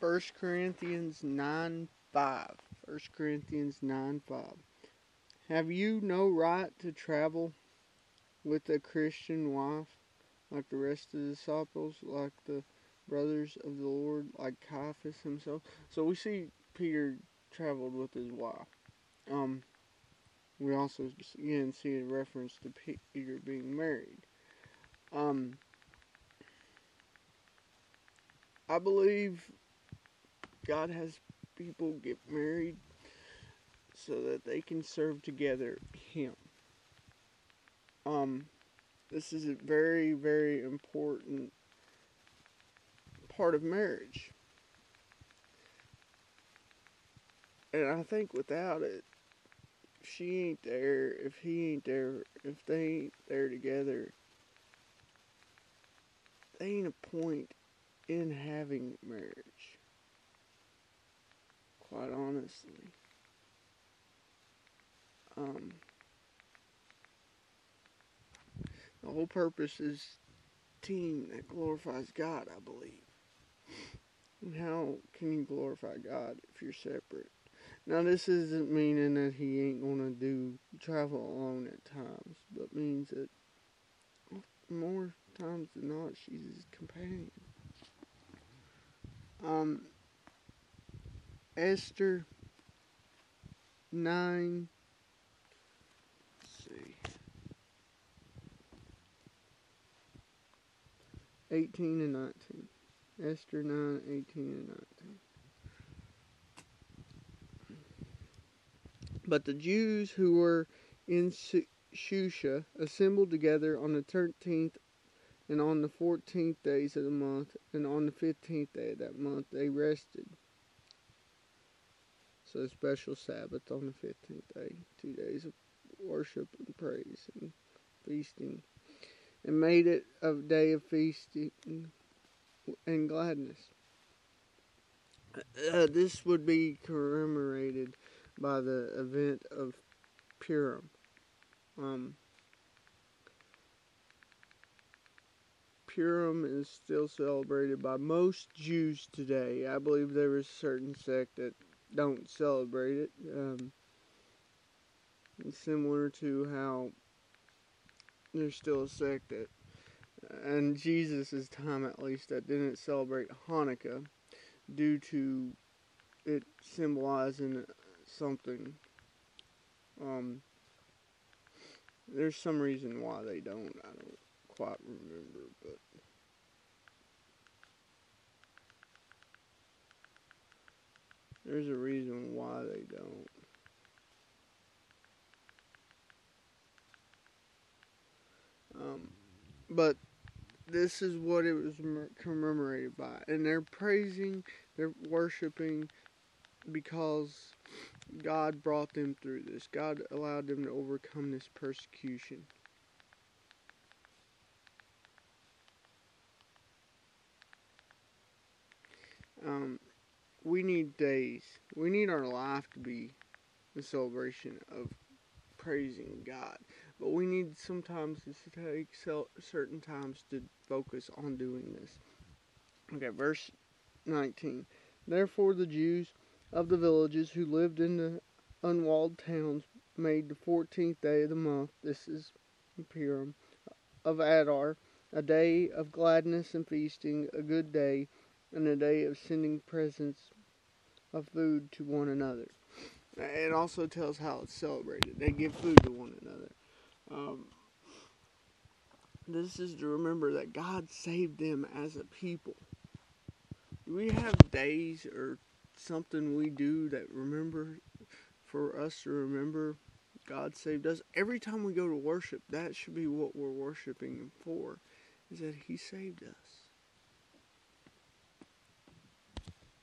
First Corinthians 9:5. 1 Corinthians 9:5. Have you no right to travel with a Christian wife like the rest of the disciples, like the brothers of the Lord, like Caiaphas himself? So we see Peter traveled with his wife. We also again see a reference to Peter being married. I believe God has people get married so that they can serve together Him. This is a very, very important part of marriage. And I think without it, if she ain't there, if he ain't there, if they ain't there together, there ain't a point in having marriage. Quite honestly. The whole purpose is team that glorifies God, I believe. And how can you glorify God if you're separate? Now, this isn't meaning that he ain't gonna travel alone at times, but means that more times than not, she's his companion. Esther 9. Let's see. 18 and 19. Esther 9, 18 and 19. But the Jews who were in Shusha assembled together on the 13th and on the 14th days of the month, and on the 15th day of that month they rested. So a special Sabbath on the 15th day, 2 days of worship and praise and feasting, and made it a day of feasting and gladness. This would be commemorated by the event of Purim. Purim is still celebrated by most Jews today. I believe there is a certain sect that don't celebrate it. Similar to how there's still a sect that, in Jesus' time at least, that didn't celebrate Hanukkah due to it symbolizing something. There's some reason why they don't. I don't quite remember, but there's a reason why they don't. But this is what it was commemorated by. And they're praising, they're worshiping because God brought them through this. God allowed them to overcome this persecution. We need days. We need our life to be the celebration of praising God. But we need sometimes to take certain times to focus on doing this. Okay, verse 19. Therefore the Jews of the villages who lived in the unwalled towns made the 14th day of the month, this is Purim, of Adar, a day of gladness and feasting, a good day, and a day of sending presents of food to one another. It also tells how it's celebrated. They give food to one another. This is to remember that God saved them as a people. Do we have days or something we do that remember for us to remember God saved us? Every time we go to worship, that should be what we're worshiping Him for, is that He saved us.